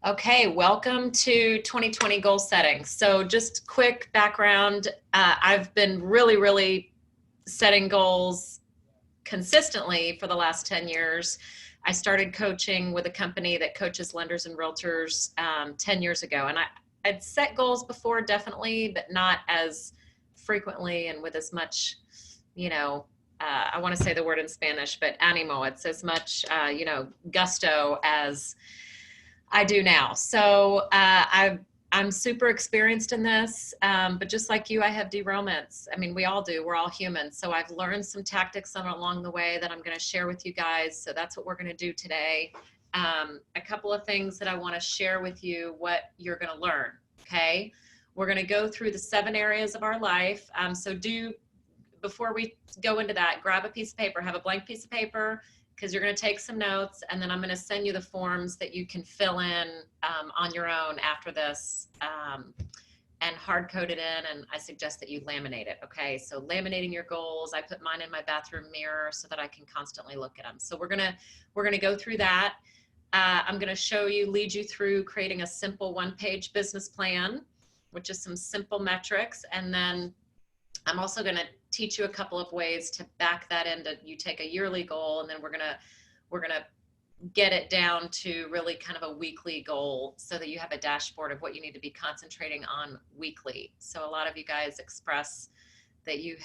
Okay, welcome to 2020 goal setting. So just quick background, I've been really setting goals consistently for the last 10 years. I started coaching with a company that coaches lenders and realtors 10 years ago. And I'd set goals before, definitely, but not as frequently and with as much, I want to say the word in Spanish, but animo. It's as much, gusto as I do now. So I'm super experienced in this, but just like you, I have derailments. I mean, we all do. We're all human. So I've learned some tactics along the way that I'm going to share with you guys. So that's what we're going to do today. A couple of things that I want to share with you, what you're going to learn. Okay. We're going to go through the 7 areas of our life. Before we go into that, grab a piece of paper, have a blank piece of paper, because you're going to take some notes, and then I'm going to send you the forms that you can fill in on your own after this and hard code it in. And I suggest that you laminate it. Okay. So laminating your goals, I put mine in my bathroom mirror so that I can constantly look at them. So we're going to go through that. I'm going to lead you through creating a simple 1-page business plan, which is some simple metrics. And then I'm also going to teach you a couple of ways to back that into, you take a yearly goal, and then we're going to get it down to really kind of a weekly goal so that you have a dashboard of what you need to be concentrating on weekly. So a lot of you guys express that you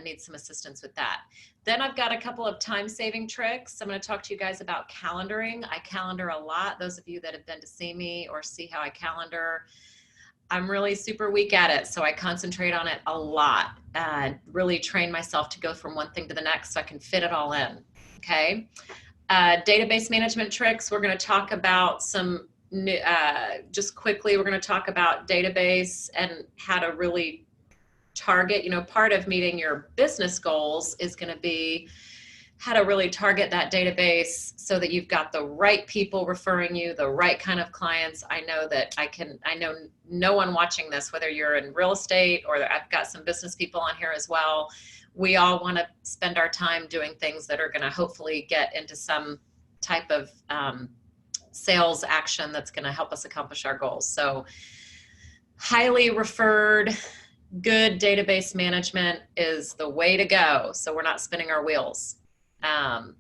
need some assistance with that. Then I've got a couple of time-saving tricks. I'm going to talk to you guys about calendaring. I calendar a lot. Those of you that have been to see me or see how I calendar, I'm really super weak at it, so I concentrate on it a lot and really train myself to go from one thing to the next so I can fit it all in. Okay. Database management tricks. We're going to talk about some just quickly. We're going to talk about database and how to really target. Part of meeting your business goals is going to be how to really target that database so that you've got the right people referring you, the right kind of clients. I know no one watching this, whether you're in real estate or I've got some business people on here as well. We all want to spend our time doing things that are going to hopefully get into some type of sales action that's going to help us accomplish our goals. So highly referred, good database management is the way to go. So we're not spinning our wheels on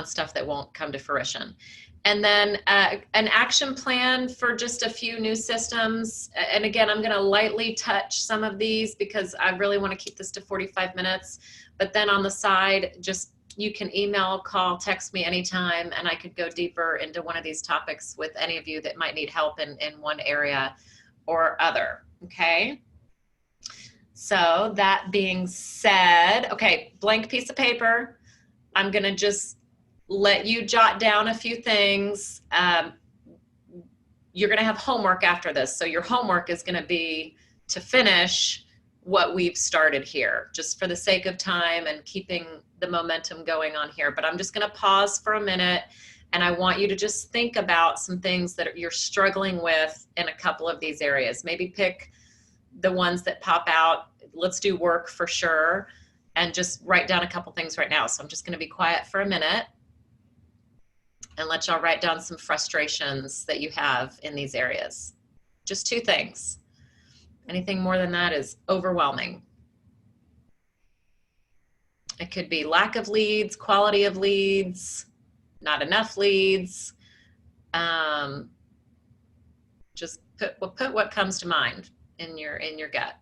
stuff that won't come to fruition. And then an action plan for just a few new systems. And again, I'm going to lightly touch some of these because I really want to keep this to 45 minutes. But then on the side, just you can email, call, text me anytime, and I could go deeper into one of these topics with any of you that might need help in one area or other. Okay. So that being said, okay, blank piece of paper. I'm going to just let you jot down a few things. You're going to have homework after this. So your homework is going to be to finish what we've started here, just for the sake of time and keeping the momentum going on here. But I'm just going to pause for a minute, and I want you to just think about some things that you're struggling with in a couple of these areas. Maybe pick the ones that pop out. Let's do work for sure. And just write down a couple things right now. So I'm just going to be quiet for a minute and let y'all write down some frustrations that you have in these areas. Just 2 things. Anything more than that is overwhelming. It could be lack of leads, quality of leads, not enough leads. Just put what comes to mind in your gut.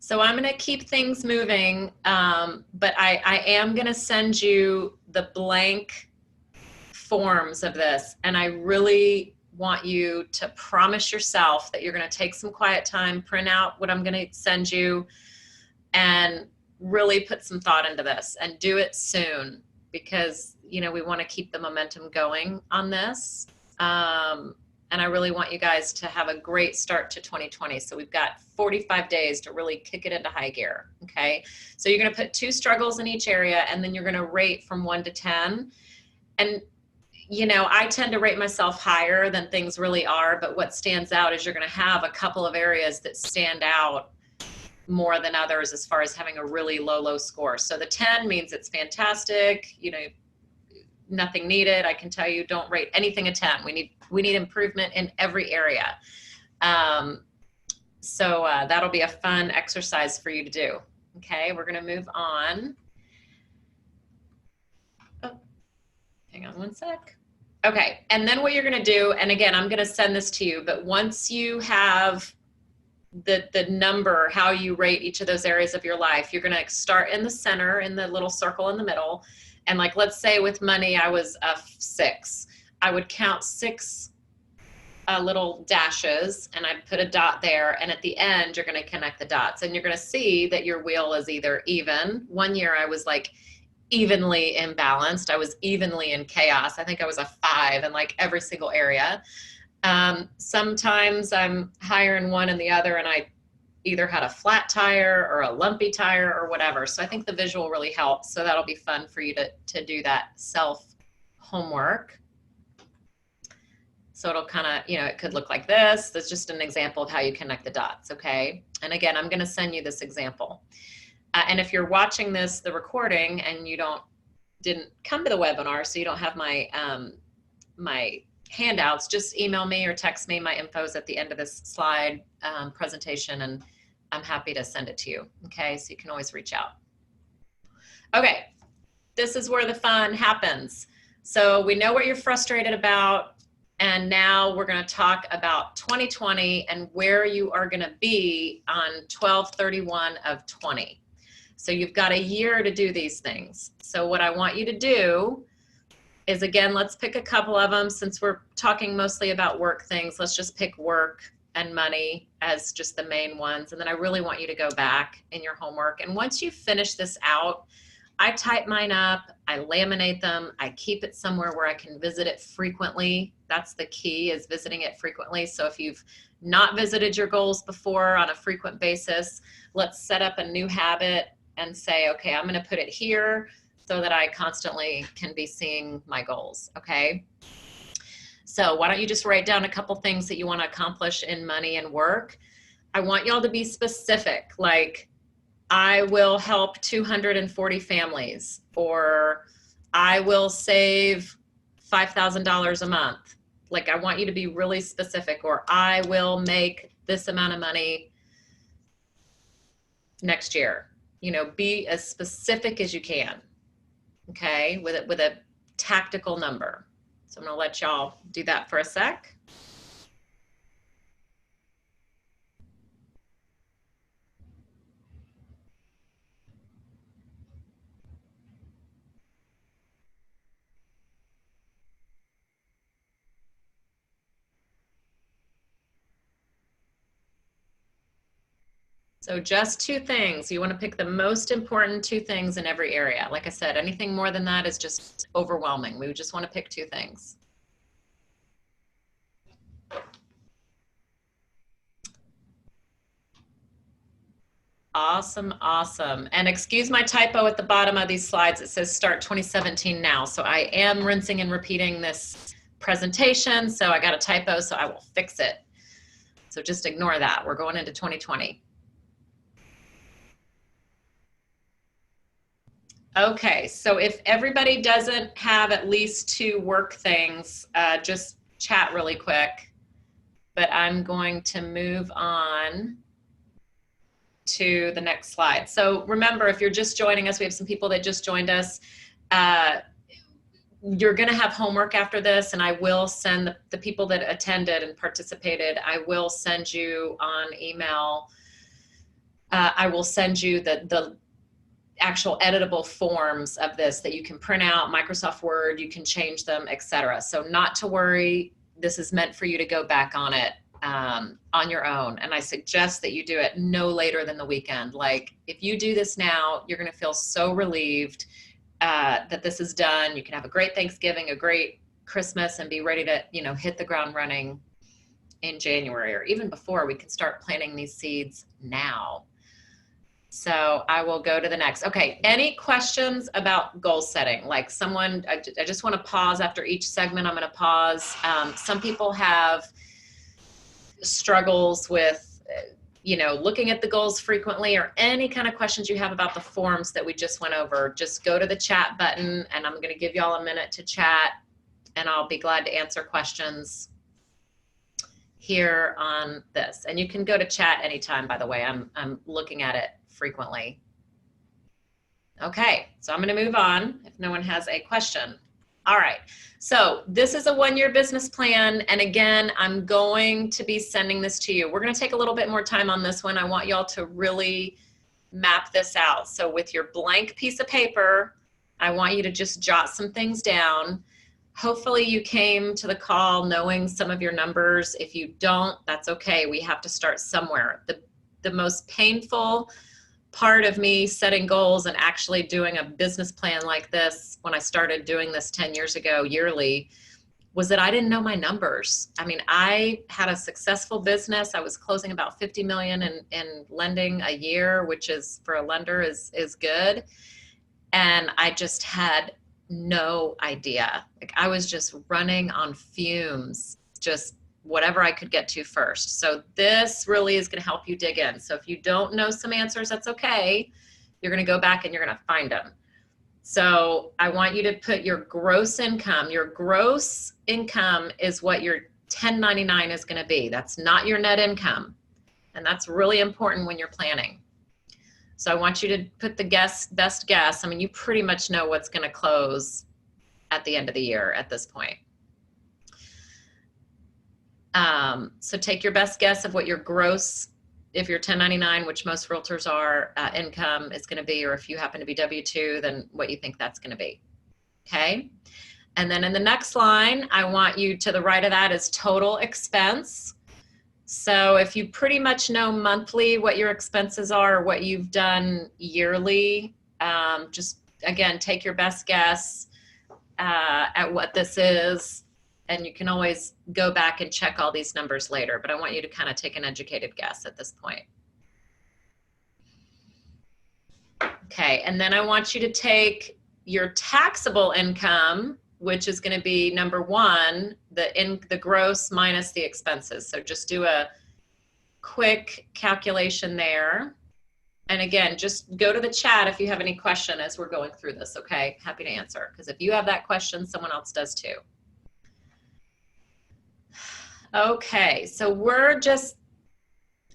So I'm going to keep things moving, but I am going to send you the blank forms of this. And I really want you to promise yourself that you're going to take some quiet time, print out what I'm going to send you, and really put some thought into this and do it soon, because, we want to keep the momentum going on this. And I really want you guys to have a great start to 2020. So we've got 45 days to really kick it into high gear, okay? So you're gonna put 2 struggles in each area, and then you're gonna rate from 1 to 10. And you know, I tend to rate myself higher than things really are, but what stands out is you're gonna have a couple of areas that stand out more than others as far as having a really low score. So the 10 means it's fantastic, you know, nothing needed. I can tell you, don't rate anything a 10. We need improvement in every area. So that'll be a fun exercise for you to do. Okay, we're gonna move on. Oh, hang on one sec. Okay, and then what you're gonna do, and again, I'm gonna send this to you, but once you have the number, how you rate each of those areas of your life, you're gonna start in the center, in the little circle in the middle. And like, let's say with money, I was a 6. I would count 6 little dashes, and I'd put a dot there. And at the end, you're going to connect the dots, and you're going to see that your wheel is either even. One year I was like evenly imbalanced. I was evenly in chaos. I think I was a 5 in like every single area. Sometimes I'm higher in one and the other, and I either had a flat tire or a lumpy tire or whatever. So I think the visual really helps. So that'll be fun for you to do that self homework. So it'll kind of, you know, it could look like this. That's just an example of how you connect the dots, okay? And again, I'm gonna send you this example. And if you're watching this, the recording, and you didn't come to the webinar, so you don't have my, my handouts, just email me or text me. My info's at the end of this slide presentation, and I'm happy to send it to you, okay? So you can always reach out. Okay, this is where the fun happens. So we know what you're frustrated about, and now we're gonna talk about 2020 and where you are gonna be on 12/31 of 20. So you've got a year to do these things. So what I want you to do is, again, let's pick a couple of them. Since we're talking mostly about work things, let's just pick work and money as just the main ones. And then I really want you to go back in your homework. And once you finish this out, I type mine up, I laminate them, I keep it somewhere where I can visit it frequently. That's the key, is visiting it frequently. So if you've not visited your goals before on a frequent basis, let's set up a new habit and say, okay, I'm gonna put it here so that I constantly can be seeing my goals, okay? So why don't you just write down a couple things that you wanna accomplish in money and work. I want y'all to be specific, like, I will help 240 families, or I will save $5,000 a month. Like, I want you to be really specific, or I will make this amount of money next year. You know, be as specific as you can, okay, with a tactical number. So I'm gonna let y'all do that for a sec. So just 2 things. You want to pick the most important 2 things in every area. Like I said, anything more than that is just overwhelming. We just want to pick 2 things. Awesome, awesome. And excuse my typo at the bottom of these slides. It says start 2017 now. So I am rinsing and repeating this presentation. So I got a typo, so I will fix it. So just ignore that. We're going into 2020. Okay, so if everybody doesn't have at least 2 work things, just chat really quick. But I'm going to move on to the next slide. So remember, if you're just joining us, we have some people that just joined us. You're gonna have homework after this, and I will send the people that attended and participated, I will send you on email, I will send you the actual editable forms of this that you can print out, Microsoft Word, you can change them, etc. So not to worry, this is meant for you to go back on it on your own. And I suggest that you do it no later than the weekend. Like, if you do this now, you're gonna feel so relieved that this is done. You can have a great Thanksgiving, a great Christmas, and be ready to, you know, hit the ground running in January, or even before. We can start planting these seeds now. So I will go to the next. Okay, any questions about goal setting? Like someone, I just want to pause after each segment. I'm going to pause. Some people have struggles with, looking at the goals frequently, or any kind of questions you have about the forms that we just went over. Just go to the chat button, and I'm going to give y'all a minute to chat, and I'll be glad to answer questions here on this. And you can go to chat anytime, by the way. I'm looking at it frequently. Okay, so I'm going to move on if no one has a question. All right, so this is a one-year business plan, and again, I'm going to be sending this to you. We're going to take a little bit more time on this one. I want y'all to really map this out. So with your blank piece of paper, I want you to just jot some things down. Hopefully you came to the call knowing some of your numbers. If you don't, that's okay. We have to start somewhere. The most painful part of me setting goals and actually doing a business plan like this, when I started doing this 10 years ago yearly, was that I didn't know my numbers. I mean, I had a successful business. I was closing about 50 million in lending a year, which is, for a lender, is good. And I just had no idea. Like, I was just running on fumes, just whatever I could get to first. So this really is going to help you dig in. So if you don't know some answers, that's okay. You're going to go back and you're going to find them. So I want you to put your gross income. Your gross income is what your 1099 is going to be. That's not your net income. And that's really important when you're planning. So I want you to put the best guess. I mean, you pretty much know what's going to close at the end of the year at this point. So take your best guess of what your gross, if you're 1099, which most realtors are, income is going to be, or if you happen to be W-2, then what you think that's going to be. Okay. And then in the next line, I want you, to the right of that is total expense. So if you pretty much know monthly what your expenses are, or what you've done yearly, just again, take your best guess at what this is. And you can always go back and check all these numbers later, but I want you to kind of take an educated guess at this point. Okay, and then I want you to take your taxable income, which is going to be number one, the gross minus the expenses. So just do a quick calculation there. And again, just go to the chat if you have any question as we're going through this, okay? Happy to answer, because if you have that question, someone else does too. Okay, so we're just,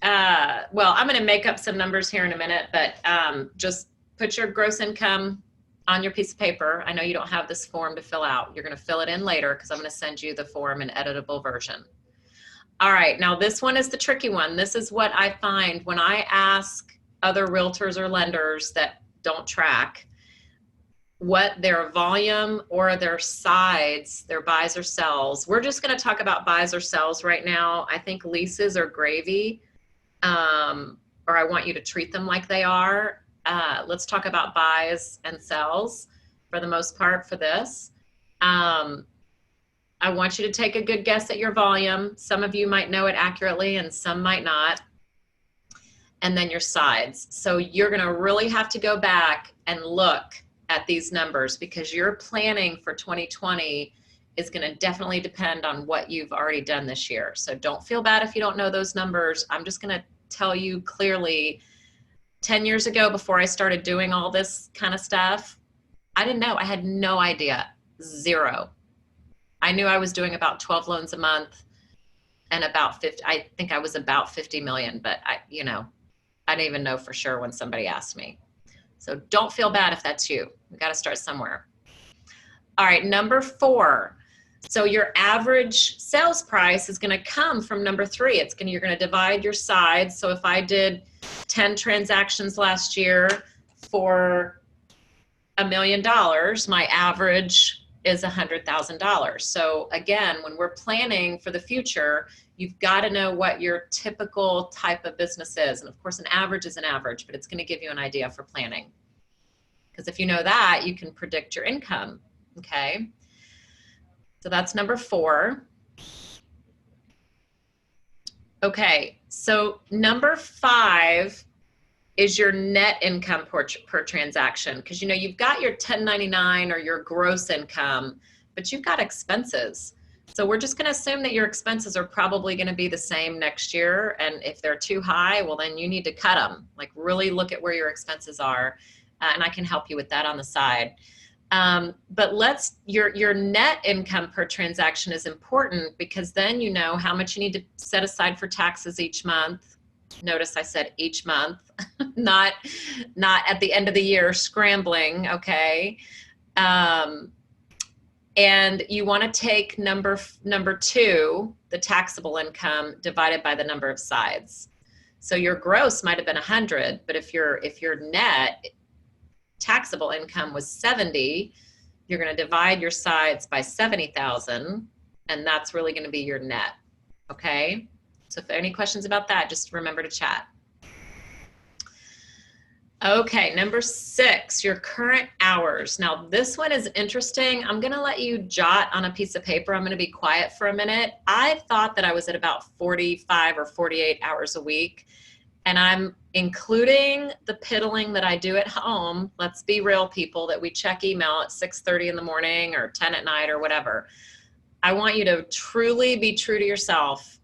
well, I'm going to make up some numbers here in a minute, but just put your gross income on your piece of paper. I know you don't have this form to fill out. You're going to fill it in later, because I'm going to send you the form in editable version. All right, now this one is the tricky one. This is what I find when I ask other realtors or lenders that don't track what their volume or their sides, their buys or sells. We're just going to talk about buys or sells right now. I think leases are gravy, or I want you to treat them like they are. Let's talk about buys and sells for the most part for this. I want you to take a good guess at your volume. Some of you might know it accurately and some might not. And then your sides. So you're going to really have to go back and look at these numbers, because your planning for 2020 is going to definitely depend on what you've already done this year. So don't feel bad if you don't know those numbers. I'm just going to tell you clearly, 10 years ago, before I started doing all this kind of stuff, I didn't know. I had no idea. Zero. I knew I was doing about 12 loans a month and about 50. I think I was about 50 million, but I didn't even know for sure when somebody asked me. So don't feel bad if that's you. We got to start somewhere. All right, number 4. So your average sales price is going to come from number 3. You're going to divide your sides. So if I did 10 transactions last year for $1 million, my average is $100,000. So again, when we're planning for the future, you've got to know what your typical type of business is. And of course, an average is an average, but it's going to give you an idea for planning. Because if you know that, you can predict your income, okay? So that's number 4. Okay, so number 5 is your net income per transaction. Because you know, you've got your 1099 or your gross income, but you've got expenses. So we're just going to assume that your expenses are probably going to be the same next year. And if they're too high, well, then you need to cut them. Like really look at where your expenses are. And I can help you with that on the side. But your net income per transaction is important because then you know how much you need to set aside for taxes each month. Notice I said each month, not at the end of the year scrambling, okay? And you want to take number 2, the taxable income, divided by the number of sides. So your gross might have been 100, but if your net taxable income was 70, you're going to divide your sides by 70,000, and that's really going to be your net. Okay? So if there are any questions about that, just remember to chat. Okay, number 6, your current hours. Now this one is interesting. I'm going to let you jot on a piece of paper. I'm going to be quiet for a minute. I thought that I was at about 45 or 48 hours a week, and I'm including the piddling that I do at home. Let's be real, people, that we check email at 6:30 in the morning or 10 at night or whatever. I want you to truly be true to yourself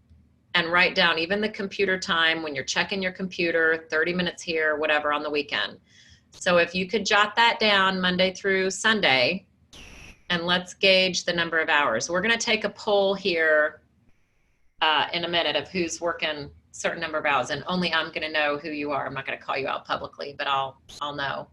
and write down even the computer time when you're checking your computer, 30 minutes here, whatever, on the weekend. So if you could jot that down Monday through Sunday, and let's gauge the number of hours. We're going to take a poll here in a minute of who's working a certain number of hours, and only I'm going to know who you are. I'm not going to call you out publicly, but I'll know.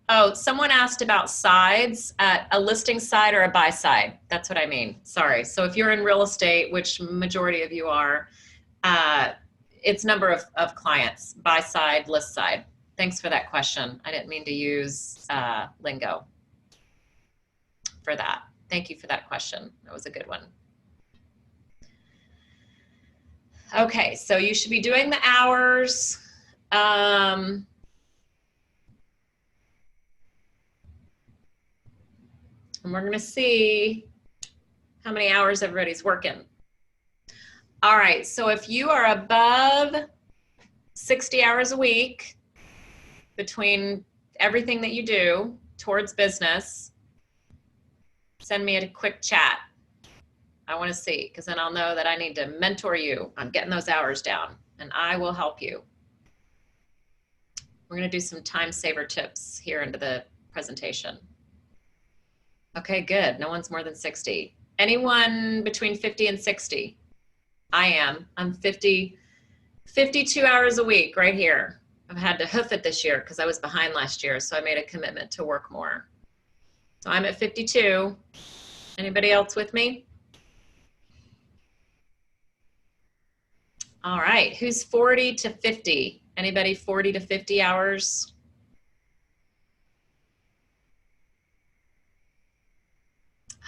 Oh, someone asked about sides, a listing side or a buy side. That's what I mean. Sorry. So if you're in real estate, which majority of you are, it's number of clients, buy side, list side. Thanks for that question. I didn't mean to use lingo for that. Thank you for that question. That was a good one. Okay, so you should be doing the hours. And we're going to see how many hours everybody's working. All right, so if you are above 60 hours a week between everything that you do towards business, send me a quick chat. I want to see, because then I'll know that I need to mentor you on getting those hours down, and I will help you. We're going to do some time saver tips here into the presentation. Okay, good. No one's more than 60. Anyone between 50 and 60? I am. I'm 52 hours a week right here. I've had to hoof it this year because I was behind last year, so I made a commitment to work more. So I'm at 52. Anybody else with me? All right, who's 40 to 50? Anybody 40 to 50 hours?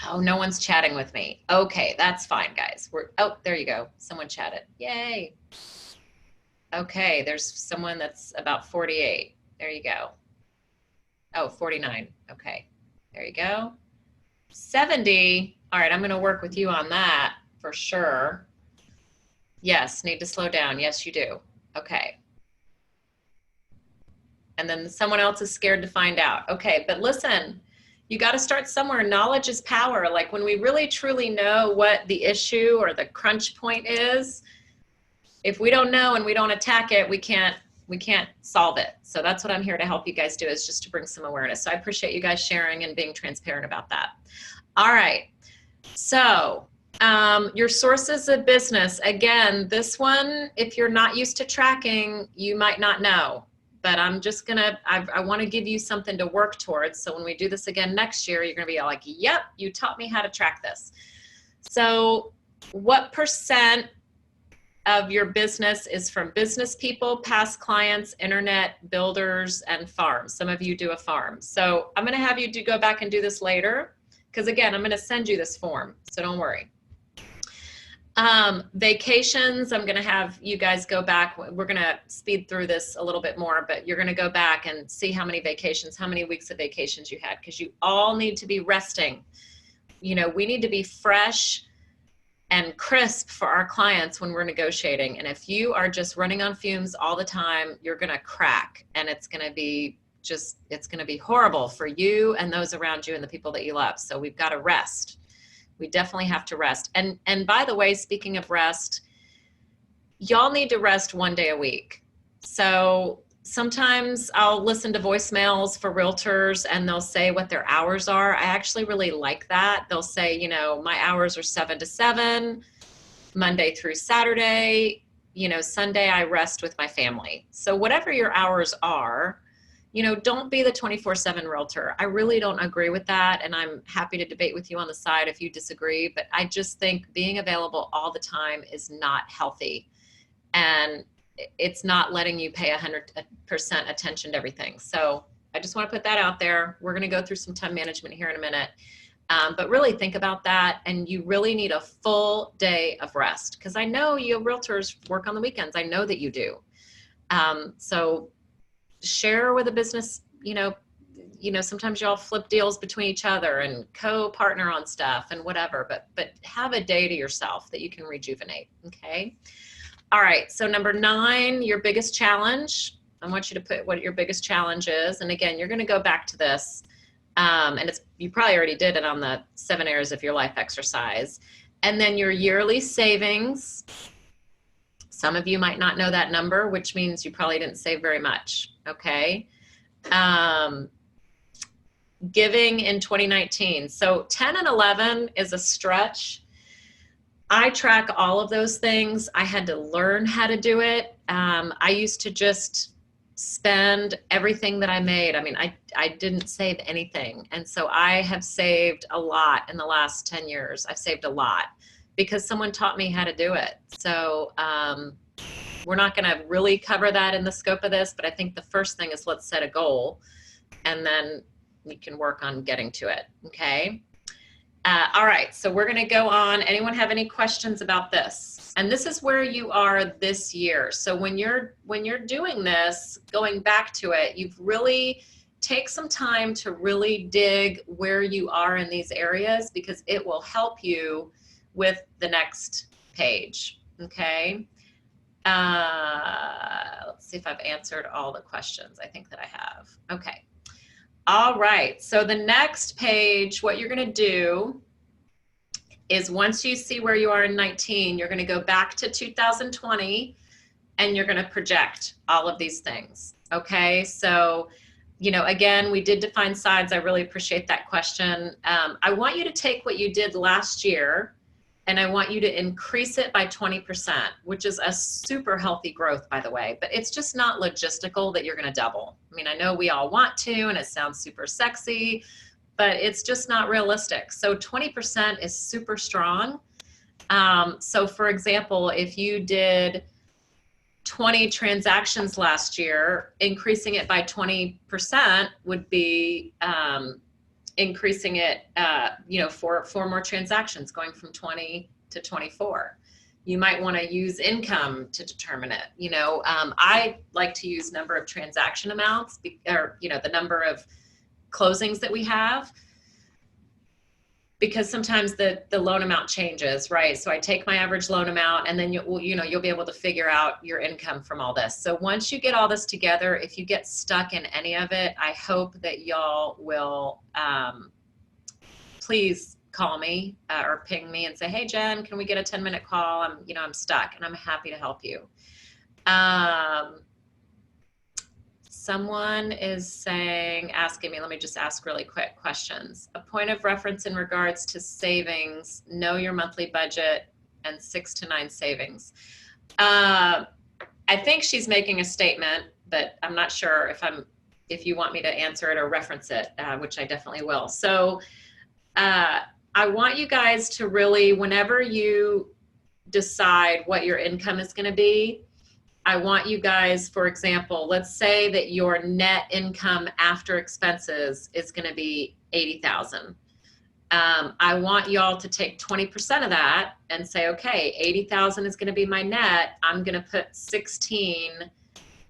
Oh, no one's chatting with me. Okay, that's fine, guys. Oh, there you go. Someone chatted. Yay. Okay, there's someone that's about 48. There you go. Oh, 49. Okay, there you go. 70. All right, I'm going to work with you on that for sure. Yes, need to slow down. Yes, you do. Okay. And then someone else is scared to find out. Okay, but listen, you got to start somewhere. Knowledge is power. Like when we really truly know what the issue or the crunch point is, if we don't know and we don't attack it, we can't solve it. So that's what I'm here to help you guys do, is just to bring some awareness. So I appreciate you guys sharing and being transparent about that. All right. So your sources of business, again, this one, if you're not used to tracking, you might not know. But I'm just gonna, I want to give you something to work towards. So when we do this again next year, you're gonna be like, yep, you taught me how to track this. So what % of your business is from business people, past clients, internet, builders, and farms? Some of you do a farm. So I'm gonna have you go back and do this later, because again, I'm gonna send you this form, so don't worry. Vacations, I'm going to have you guys go back. We're going to speed through this a little bit more, but you're going to go back and see how many vacations, how many weeks of vacations you had, because you all need to be resting. You know, we need to be fresh and crisp for our clients when we're negotiating. And if you are just running on fumes all the time, you're going to crack, and it's going to be it's going to be horrible for you and those around you and the people that you love. So we've got to rest. We definitely have to rest. And by the way, speaking of rest, y'all need to rest 1 day a week. So sometimes I'll listen to voicemails for realtors and they'll say what their hours are. I actually really like that. They'll say, you know, my hours are 7 to 7, Monday through Saturday. You know, Sunday I rest with my family. So whatever your hours are, you know, don't be the 24/7 realtor. I really don't agree with that. And I'm happy to debate with you on the side if you disagree, but I just think being available all the time is not healthy. And it's not letting you pay 100% attention to everything. So I just want to put that out there. We're going to go through some time management here in a minute. But really think about that. And you really need a full day of rest, because I know you realtors work on the weekends. I know that you do. So share with a business, you know, sometimes y'all flip deals between each other and co-partner on stuff and whatever, but have a day to yourself that you can rejuvenate. Okay. All right. So number 9, your biggest challenge. I want you to put what your biggest challenge is. And again, you're going to go back to this. And you probably already did it on the 7 areas of your life exercise. And then your yearly savings. Some of you might not know that number, which means you probably didn't save very much. Okay. Giving in 2019. So 10 and 11 is a stretch. I track all of those things. I had to learn how to do it. I used to just spend everything that I made. I mean, I didn't save anything. And so I have saved a lot in the last 10 years. I've saved a lot because someone taught me how to do it. So we're not going to really cover that in the scope of this, but I think the first thing is let's set a goal and then we can work on getting to it. Okay. All right. So we're going to go on. Anyone have any questions about this? And this is where you are this year. So when you're doing this, going back to it, you've really take some time to really dig where you are in these areas, because it will help you with the next page. Okay. Let's see if I've answered all the questions. I think that I have. Okay. All right. So the next page, what you're going to do is once you see where you are in 19, you're going to go back to 2020 and you're going to project all of these things. Okay. So, you know, again, we did define sides. I really appreciate that question. I want you to take what you did last year and I want you to increase it by 20%, which is a super healthy growth, by the way, but it's just not logistical that you're going to double. I mean, I know we all want to, and it sounds super sexy, but it's just not realistic. So 20% is super strong. So for example, if you did 20 transactions last year, increasing it by 20% would be, increasing it, you know, for 4 more transactions, going from 20 to 24. You might want to use income to determine it. You know, I like to use number of transaction amounts, or, you know, the number of closings that we have, because sometimes the loan amount changes, right? So I take my average loan amount and then you'll be able to figure out your income from all this. So once you get all this together, if you get stuck in any of it, I hope that y'all will please call me or ping me and say, hey, Jen, can we get a 10-minute call? I'm stuck, and I'm happy to help you. Someone is asking me, let me just ask really quick questions. A point of reference in regards to savings, know your monthly budget, and 6 to 9 savings. I think she's making a statement, but I'm not sure if you want me to answer it or reference it, which I definitely will. So I want you guys to really, whenever you decide what your income is going to be, I want you guys, for example, let's say that your net income after expenses is going to be $80,000. I want y'all to take 20% of that and say, okay, 80,000 is going to be my net. I'm going to put 16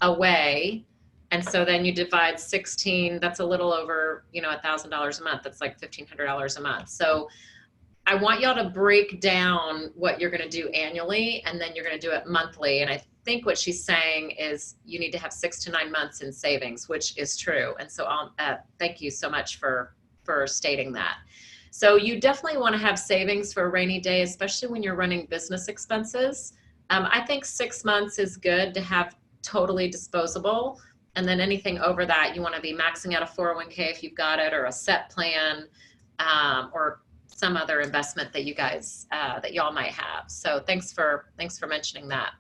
away. And so then you divide 16, that's a little over, you know, $1,000 a month. That's like $1,500 a month. So I want y'all to break down what you're going to do annually, and then you're going to do it monthly. And I think what she's saying is you need to have 6 to 9 months in savings, which is true. And so I'll thank you so much for stating that. So you definitely want to have savings for a rainy day, especially when you're running business expenses. I think 6 months is good to have totally disposable. And then anything over that, you want to be maxing out a 401k if you've got it, or a set plan, or some other investment that you guys, that y'all might have. So thanks for mentioning that.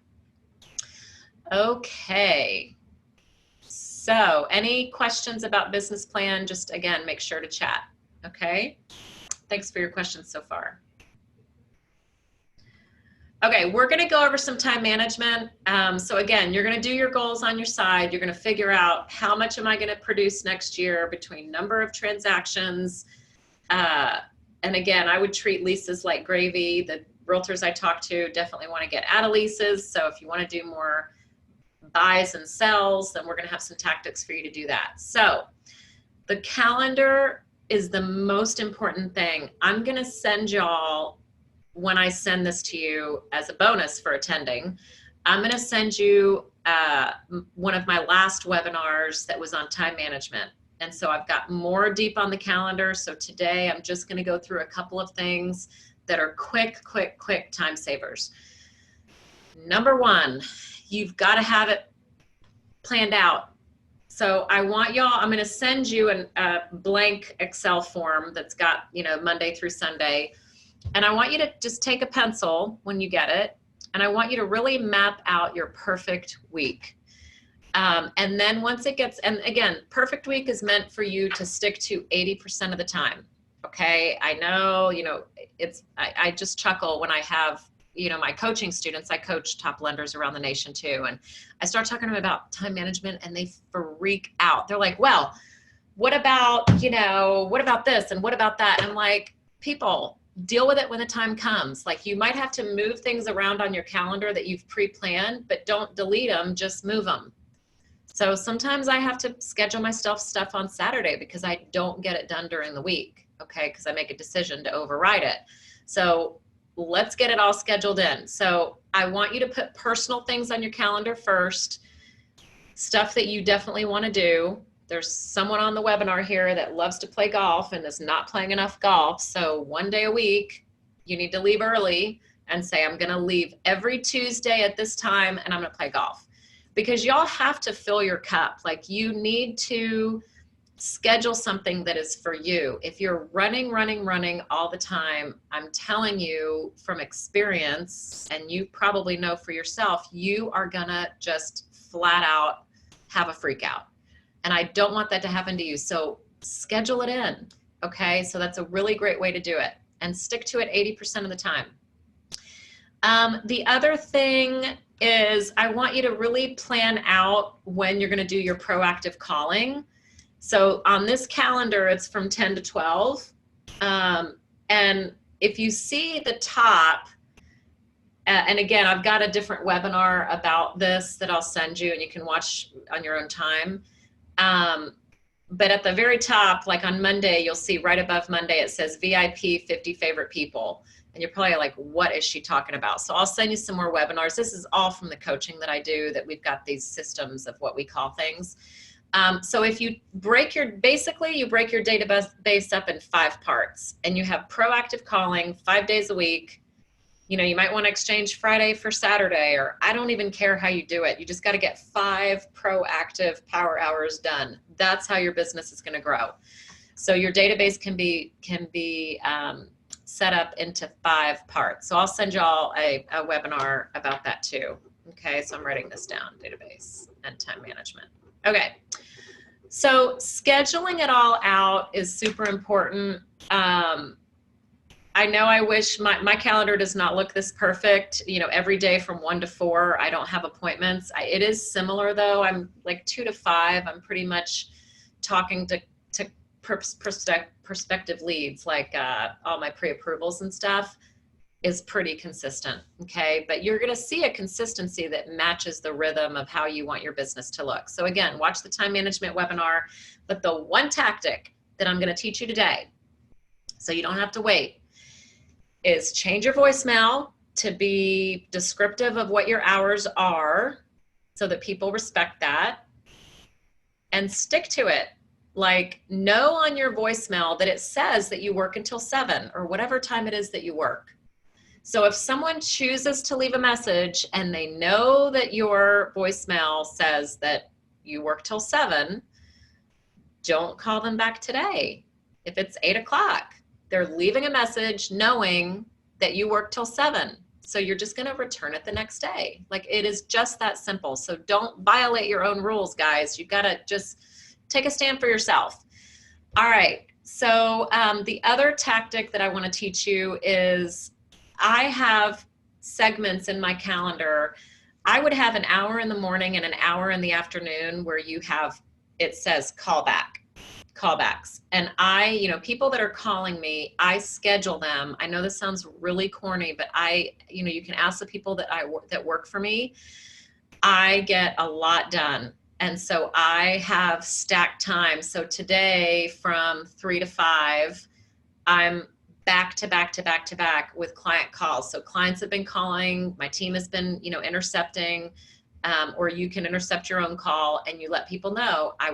Okay. So any questions about business plan, just again, make sure to chat. Okay. Thanks for your questions so far. Okay, we're going to go over some time management. So again, you're going to do your goals on your side. You're going to figure out how much am I going to produce next year between number of transactions. And again, I would treat leases like gravy. The realtors I talk to definitely want to get out of leases. So if you want to do more buys and sells, then we're going to have some tactics for you to do that. So the calendar is the most important thing. I'm going to send y'all, when I send this to you as a bonus for attending, I'm going to send you one of my last webinars that was on time management. And so I've got more deep on the calendar. So today I'm just going to go through a couple of things that are quick time savers. Number one, you've got to have it planned out. So I want y'all, I'm going to send you a blank Excel form that's got, you know, Monday through Sunday. And I want you to just take a pencil when you get it. And I want you to really map out your perfect week. And then once it gets, and again, perfect week is meant for you to stick to 80% of the time. Okay. I know, you know, I just chuckle when I have, you know, my coaching students. I coach top lenders around the nation too. And I start talking to them about time management and they freak out. They're like, well, what about, you know, what about this? And what about that? And I'm like, people, deal with it when the time comes. Like, you might have to move things around on your calendar that you've pre-planned, but don't delete them, just move them. So sometimes I have to schedule my stuff on Saturday because I don't get it done during the week, okay? Because I make a decision to override it. So let's get it all scheduled in. So I want you to put personal things on your calendar first, stuff that you definitely want to do. There's someone on the webinar here that loves to play golf and is not playing enough golf. So one day a week, you need to leave early and say, I'm going to leave every Tuesday at this time and I'm going to play golf. Because y'all have to fill your cup. Like, you need to schedule something that is for you. If you're running all the time, I'm telling you from experience, and you probably know for yourself, you are gonna just flat out have a freak out. And I don't want that to happen to you. So schedule it in, okay? So that's a really great way to do it, and stick to it 80% of the time. The other thing is, I want you to really plan out when you're going to do your proactive calling. So on this calendar, it's from 10 to 12. And if you see the top, and again, I've got a different webinar about this that I'll send you and you can watch on your own time. But at the very top, like on Monday, you'll see right above Monday, it says VIP 50 favorite people. And you're probably like, what is she talking about? So I'll send you some more webinars. This is all from the coaching that I do, that we've got these systems of what we call things. So if you break your, basically you break your database up in 5 parts, and you have proactive calling 5 days a week. You know, you might want to exchange Friday for Saturday, or I don't even care how you do it. You just got to get 5 proactive power hours done. That's how your business is going to grow. So your database can be set up into 5 parts. So I'll send y'all a webinar about that too. Okay, so I'm writing this down, database and time management. Okay, so scheduling it all out is super important. I know I wish my calendar does not look this perfect, you know, every day from 1 to 4, I don't have appointments. It is similar though. I'm like 2 to 5. I'm pretty much talking to prospective leads, like all my pre-approvals and stuff, is pretty consistent, okay? But you're gonna see a consistency that matches the rhythm of how you want your business to look. So again, watch the time management webinar, but the one tactic that I'm gonna teach you today, so you don't have to wait, is change your voicemail to be descriptive of what your hours are so that people respect that, and stick to it. Like, know on your voicemail that it says that you work until 7 or whatever time it is that you work. So if someone chooses to leave a message and they know that your voicemail says that you work till 7, don't call them back today. If it's 8 o'clock, they're leaving a message knowing that you work till 7. So you're just going to return it the next day. Like, it is just that simple. So don't violate your own rules, guys. You've got to just take a stand for yourself. All right. So the other tactic that I want to teach you is, I have segments in my calendar. I would have an hour in the morning and an hour in the afternoon where you have, it says callbacks. And people that are calling me, I schedule them. I know this sounds really corny, but you can ask the people that work for me. I get a lot done. And so I have stacked time. So today from 3 to 5, I'm back to back with client calls. So clients have been calling, my team has been, intercepting, or you can intercept your own call and you let people know, I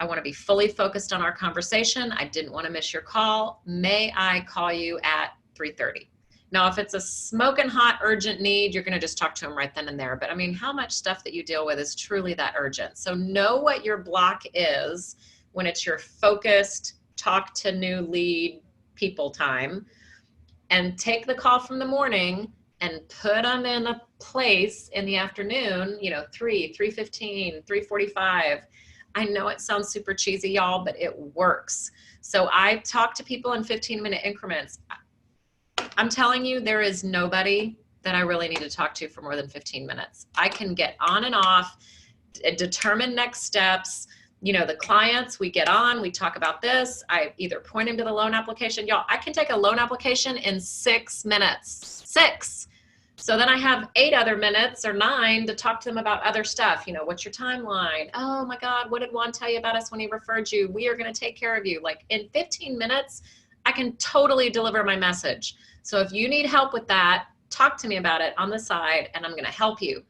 want to be fully focused on our conversation. I didn't want to miss your call. May I call you at 3:30? Now, if it's a smoking hot urgent need, you're going to just talk to them right then and there. But I mean, how much stuff that you deal with is truly that urgent? So know what your block is when it's your focused, talk to new lead people time, and take the call from the morning and put them in a place in the afternoon, 3:15, 3:45. I know it sounds super cheesy, y'all, but it works. So I talk to people in 15-minute increments. I'm telling you, there is nobody that I really need to talk to for more than 15 minutes. I can get on and off, determine next steps. The clients, we get on, we talk about this. I either point them to the loan application. Y'all, I can take a loan application in 6 minutes. 6. So then I have 8 other minutes or 9 to talk to them about other stuff. What's your timeline? Oh my God, what did Juan tell you about us when he referred you? We are going to take care of you. Like, in 15 minutes, I can totally deliver my message. So if you need help with that, talk to me about it on the side and I'm going to help you.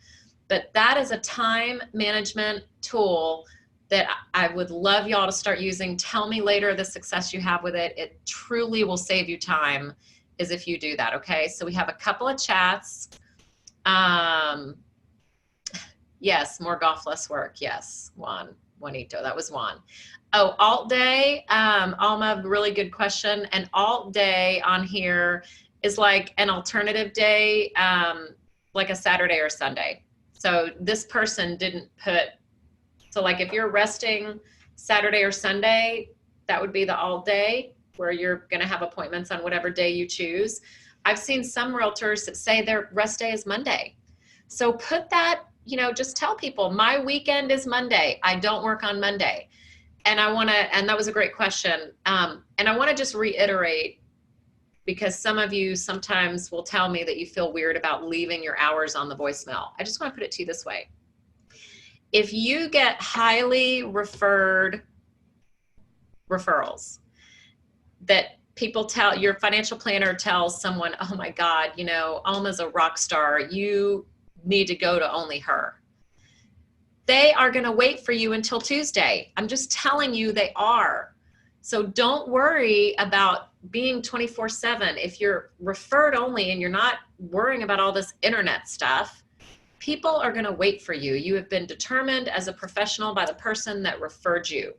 But that is a time management tool that I would love y'all to start using. Tell me later the success you have with it. It truly will save you time, is if you do that, okay? So we have a couple of chats. Yes, more golf, less work. Yes, Juanito, that was Juan. Oh, alt day, Alma, really good question. An alt day on here is like an alternative day, like a Saturday or Sunday. So this person didn't put, so like if you're resting Saturday or Sunday, that would be the alt day where you're gonna have appointments on whatever day you choose. I've seen some realtors that say their rest day is Monday. So put that, just tell people my weekend is Monday. I don't work on Monday. And and that was a great question. And I wanna just reiterate, because some of you sometimes will tell me that you feel weird about leaving your hours on the voicemail. I just wanna put it to you this way. If you get highly referrals that people tell, your financial planner tells someone, oh my God, Alma's a rock star. You need to go to only her. They are going to wait for you until Tuesday. I'm just telling you they are. So don't worry about being 24/7. If you're referred only and you're not worrying about all this internet stuff, people are going to wait for you. You have been determined as a professional by the person that referred you.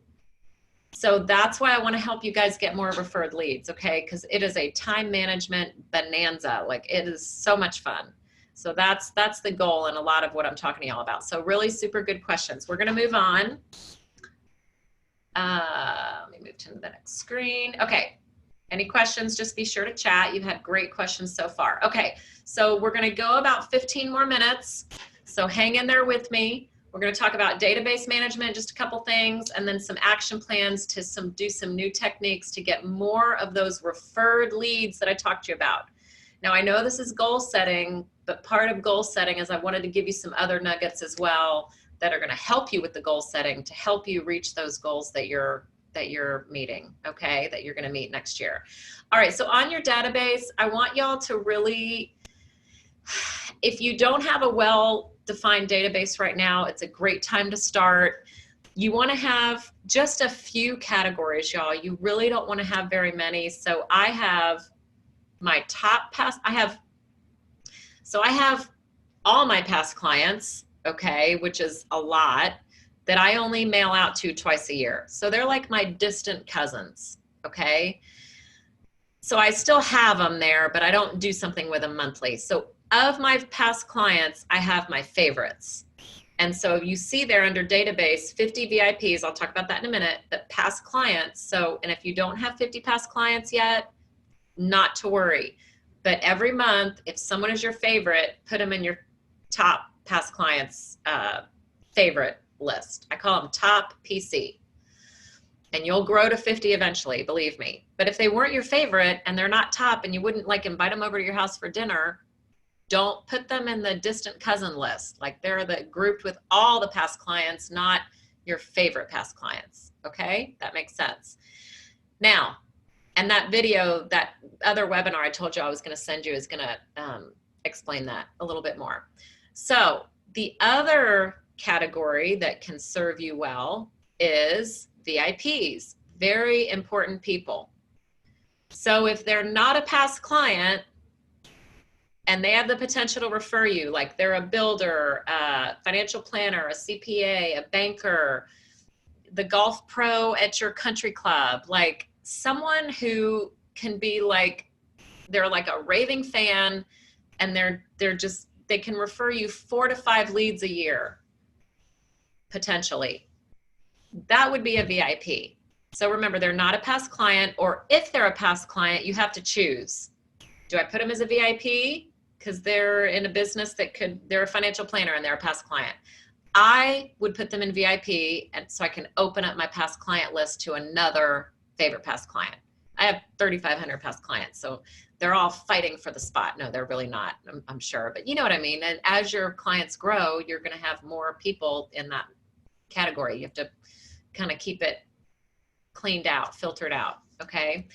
So that's why I want to help you guys get more referred leads, okay? Because it is a time management bonanza. Like, it is so much fun. So that's the goal and a lot of what I'm talking to y'all about. So really super good questions. We're going to move on. Let me move to the next screen. Okay. Any questions? Just be sure to chat. You've had great questions so far. Okay. So we're going to go about 15 more minutes. So hang in there with me. We're going to talk about database management, just a couple things, and then some action plans to do some new techniques to get more of those referred leads that I talked to you about. Now, I know this is goal setting, but part of goal setting is I wanted to give you some other nuggets as well that are going to help you with the goal setting to help you reach those goals that you're meeting, okay, that you're going to meet next year. All right, so on your database, I want y'all to really, if you don't have a well-defined database right now, it's a great time to start. You want to have just a few categories, y'all. You really don't want to have very many. So I have my top past, I have all my past clients, okay, which is a lot, that I only mail out to twice a year. So they're like my distant cousins, okay? So I still have them there, but I don't do something with them monthly. So of my past clients, I have my favorites. And so you see there under database, 50 VIPs, I'll talk about that in a minute, but past clients. So, and if you don't have 50 past clients yet, not to worry. But every month, if someone is your favorite, put them in your top past clients favorite list. I call them top PC. And you'll grow to 50 eventually, believe me. But if they weren't your favorite and they're not top and you wouldn't like invite them over to your house for dinner, don't put them in the distant cousin list. Like they're grouped with all the past clients, not your favorite past clients. Okay, that makes sense. Now, and that video, that other webinar I told you I was going to send you is going to explain that a little bit more. So the other category that can serve you well is VIPs, very important people. So if they're not a past client and they have the potential to refer you, like they're a builder, a financial planner, a CPA, a banker, the golf pro at your country club, like someone who can be like, they're like a raving fan and they can refer you 4 to 5 leads a year, potentially. That would be a VIP. So remember, they're not a past client, or if they're a past client, you have to choose. Do I put them as a VIP? Because they're in a business they're a financial planner and they're a past client. I would put them in VIP, and so I can open up my past client list to another favorite past client. I have 3,500 past clients, so they're all fighting for the spot. No, they're really not, I'm sure, but you know what I mean. And as your clients grow, you're going to have more people in that category. You have to kind of keep it cleaned out, filtered out. Okay.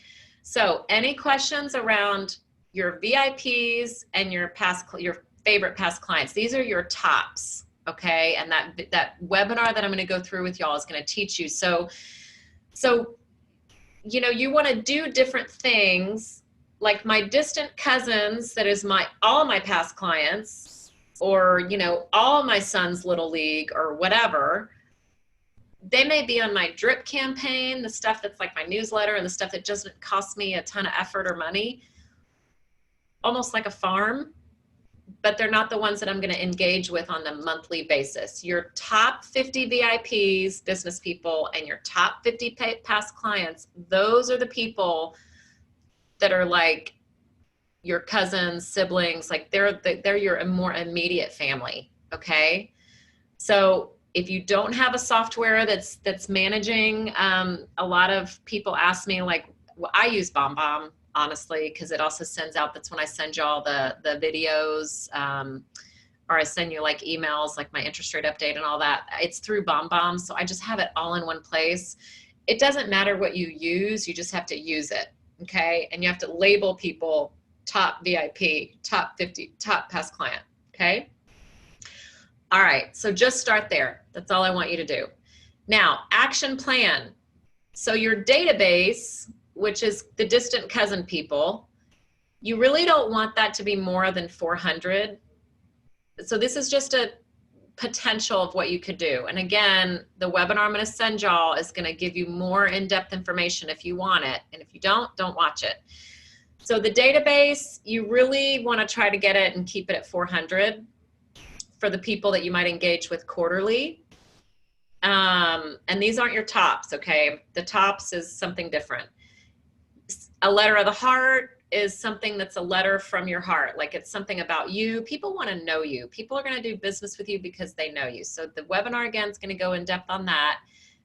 So any questions around your VIPs and your favorite past clients? These are your tops. Okay. And that webinar that I'm going to go through with y'all is going to teach you. So, you know, you want to do different things, like my distant cousins, that is all my past clients, or, you know, all my son's little league or whatever. They may be on my drip campaign, the stuff that's like my newsletter and the stuff that doesn't cost me a ton of effort or money, almost like a farm, but they're not the ones that I'm going to engage with on a monthly basis. Your top 50 VIPs, business people, and your top 50 past clients, those are the people that are like your cousins, siblings, like they're your more immediate family. Okay. So if you don't have a software that's managing, a lot of people ask me, like, well, I use BombBomb, honestly, because it also sends out, that's when I send y'all the videos, or I send you like emails, like my interest rate update and all that. It's through BombBomb, so I just have it all in one place. It doesn't matter what you use, you just have to use it, okay? And you have to label people top VIP, top 50, top past client, okay? All right, so just start there. That's all I want you to do. Now, action plan. So your database, which is the distant cousin people, you really don't want that to be more than 400. So this is just a potential of what you could do. And again, the webinar I'm going to send y'all is going to give you more in-depth information if you want it. And if you don't watch it. So the database, you really want to try to get it and keep it at 400 for the people that you might engage with quarterly. And these aren't your tops, okay? The tops is something different. A letter of the heart, is something that's a letter from your heart. Like it's something about you. People want to know you. People are going to do business with you because they know you. So the webinar again is going to go in depth on that.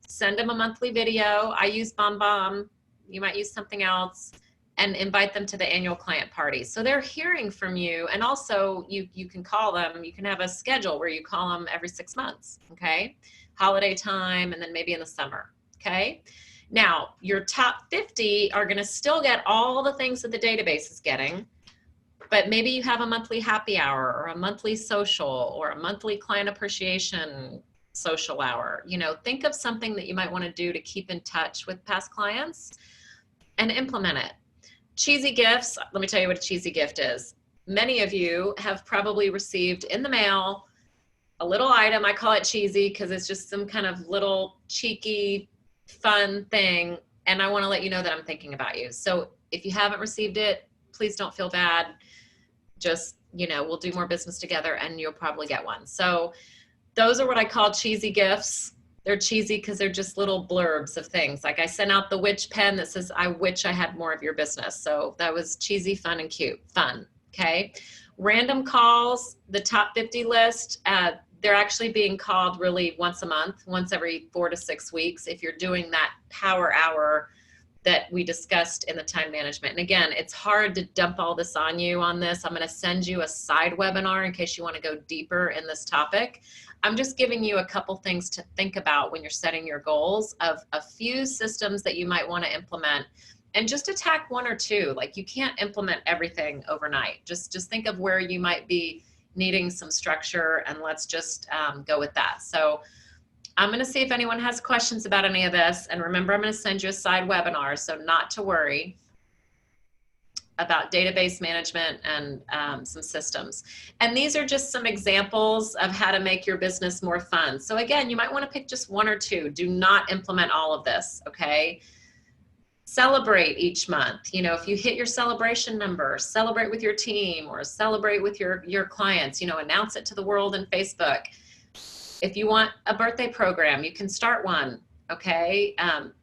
Send them a monthly video. I use BombBomb. You might use something else, and invite them to the annual client party. So they're hearing from you. And also you can call them. You can have a schedule where you call them every 6 months. Okay. Holiday time, and then maybe in the summer. Okay. Now, your top 50 are going to still get all the things that the database is getting, but maybe you have a monthly happy hour or a monthly social or a monthly client appreciation social hour. You know, think of something that you might want to do to keep in touch with past clients and implement it. Cheesy gifts. Let me tell you what a cheesy gift is. Many of you have probably received in the mail a little item. I call it cheesy because it's just some kind of little cheeky fun thing, and I want to let you know that I'm thinking about you. So if you haven't received it, please don't feel bad. Just, you know, we'll do more business together and you'll probably get one. So those are what I call cheesy gifts. They're cheesy because they're just little blurbs of things. Like I sent out the witch pen that says, I wish I had more of your business. So that was cheesy, fun, and cute. Fun. Okay. Random calls, the top 50 list, they're actually being called really once a month, once every 4 to 6 weeks, if you're doing that power hour that we discussed in the time management. And again, it's hard to dump all this on you on this. I'm going to send you a side webinar in case you want to go deeper in this topic. I'm just giving you a couple things to think about when you're setting your goals of a few systems that you might want to implement, and just attack 1 or 2. Like you can't implement everything overnight. Just think of where you might be needing some structure, and let's just go with that. So I'm going to see if anyone has questions about any of this. And remember, I'm going to send you a side webinar, so not to worry about database management and some systems. And these are just some examples of how to make your business more fun. So again, you might want to pick just 1 or 2. Do not implement all of this, okay? Celebrate each month. You know, if you hit your celebration number, celebrate with your team or celebrate with your clients, you know, announce it to the world in Facebook. If you want a birthday program, you can start one, okay?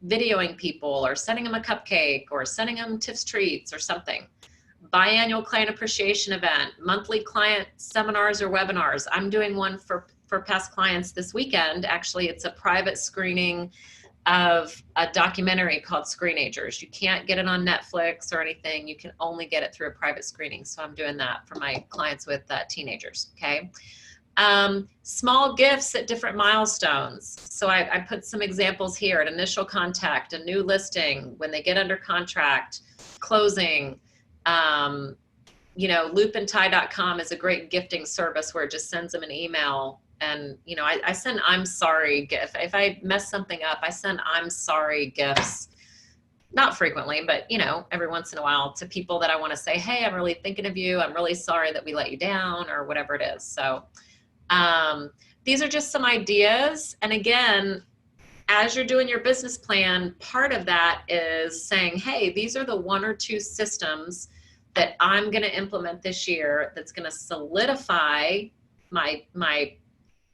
Videoing people or sending them a cupcake or sending them Tiff's treats or something. Biannual client appreciation event, monthly client seminars or webinars. I'm doing one for past clients this weekend. Actually, it's a private screening of a documentary called Screenagers. You can't get it on Netflix or anything. You can only get it through a private screening. So I'm doing that for my clients with teenagers, okay? Small gifts at different milestones. So I put some examples here at initial contact, a new listing, when they get under contract, closing. You know, loopandtie.com is a great gifting service where it just sends them an email. And, you know, I send I'm sorry gift. If I mess something up, I send I'm sorry gifts, not frequently, but, you know, every once in a while to people that I want to say, hey, I'm really thinking of you. I'm really sorry that we let you down or whatever it is. So these are just some ideas. And again, as you're doing your business plan, part of that is saying, hey, these are the 1 or 2 systems that I'm going to implement this year that's going to solidify my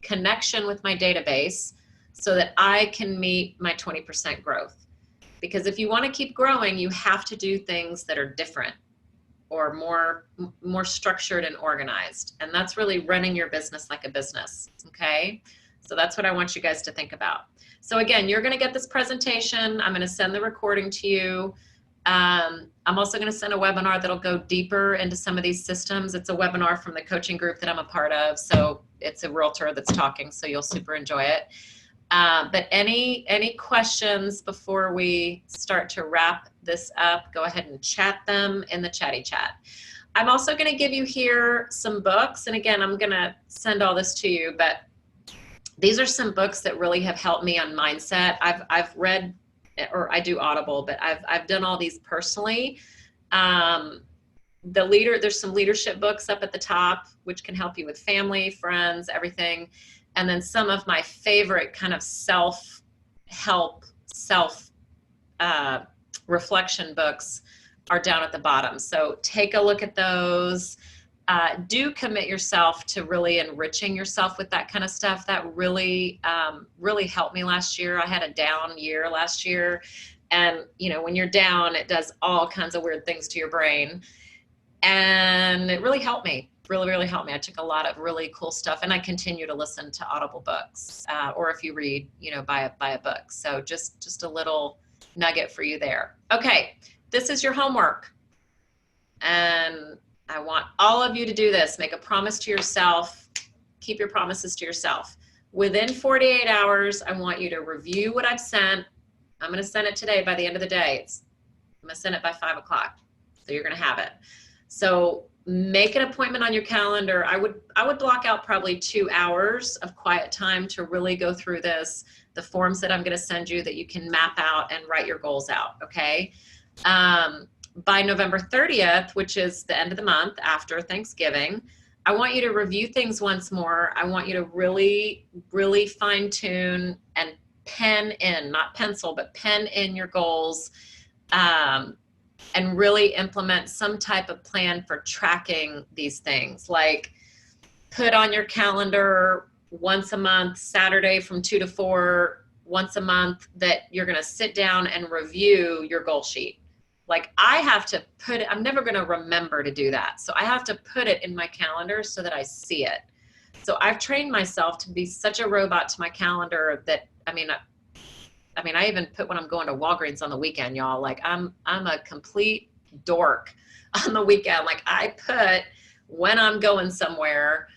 connection with my database so that I can meet my 20% growth. Because if you want to keep growing, you have to do things that are different or more structured and organized. And that's really running your business like a business, okay? So that's what I want you guys to think about. So again, you're going to get this presentation. I'm going to send the recording to you. I'm also going to send a webinar that'll go deeper into some of these systems. It's a webinar from the coaching group that I'm a part of. So it's a realtor that's talking, so you'll super enjoy it. But any questions before we start to wrap this up, go ahead and chat them in the chatty chat. I'm also going to give you here some books. And again, I'm going to send all this to you, but these are some books that really have helped me on mindset. I've read, or I do Audible, but I've done all these personally. There's some leadership books up at the top, which can help you with family, friends, everything. And then some of my favorite kind of self-help, reflection books are down at the bottom. So take a look at those. Do commit yourself to really enriching yourself with that kind of stuff. That really, really helped me last year. I had a down year last year. And, you know, when you're down, it does all kinds of weird things to your brain. And it really helped me, really helped me. I took a lot of really cool stuff, and I continue to listen to Audible books, or if you read, you know, buy a book. So just a little nugget for you there. Okay, this is your homework. And I want all of you to do this. Make a promise to yourself. Keep your promises to yourself. Within 48 hours, I want you to review what I've sent. I'm going to send it today by the end of the day. I'm going to send it by 5 o'clock. So you're going to have it. So make an appointment on your calendar. I would block out probably 2 hours of quiet time to really go through this, the forms that I'm going to send you that you can map out and write your goals out. Okay. By November 30th, which is the end of the month after Thanksgiving, I want you to review things once more. I want you to really fine tune and pen in, not pencil, but pen in your goals, and really implement some type of plan for tracking these things. Like put on your calendar once a month, Saturday from 2 to 4, once a month, that you're going to sit down and review your goal sheet. Like I have to put it, I'm never going to remember to do that. So I have to put it in my calendar so that I see it. So I've trained myself to be such a robot to my calendar that, I mean, I even put when I'm going to Walgreens on the weekend, y'all, like I'm a complete dork on the weekend. Like I put when I'm going somewhere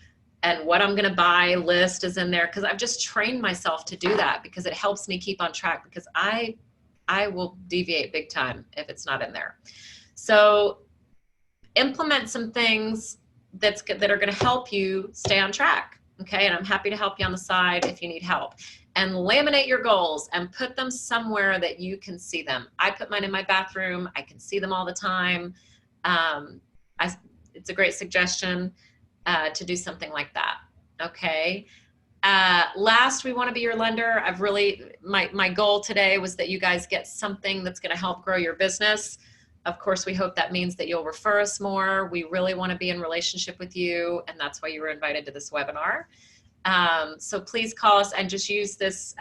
and what I'm going to buy list is in there. Cause I've just trained myself to do that because it helps me keep on track, because I will deviate big time if it's not in there. So implement some things that are going to help you stay on track. Okay. And I'm happy to help you on the side if you need help. And laminate your goals and put them somewhere that you can see them. I put mine in my bathroom. I can see them all the time. It's a great suggestion to do something like that. Okay. Last, we want to be your lender. My goal today was that you guys get something that's going to help grow your business. Of course, we hope that means that you'll refer us more. We really want to be in relationship with you, and that's why you were invited to this webinar. So please call us and just use this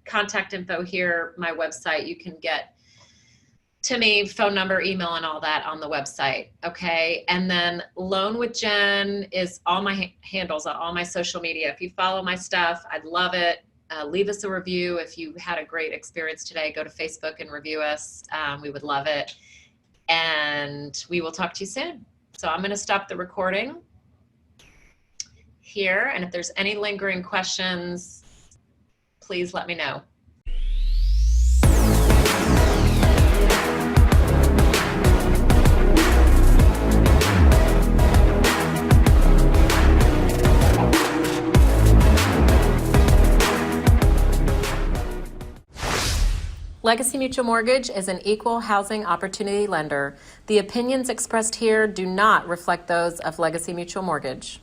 contact info here, my website. You can get to me, phone number, email, and all that on the website. Okay. And then Loan with Jen is all my handles on all my social media. If you follow my stuff, I'd love it. Leave us a review. If you had a great experience today, go to Facebook and review us. We would love it. And we will talk to you soon. So I'm going to stop the recording here. And if there's any lingering questions, please let me know. Legacy Mutual Mortgage is an equal housing opportunity lender. The opinions expressed here do not reflect those of Legacy Mutual Mortgage.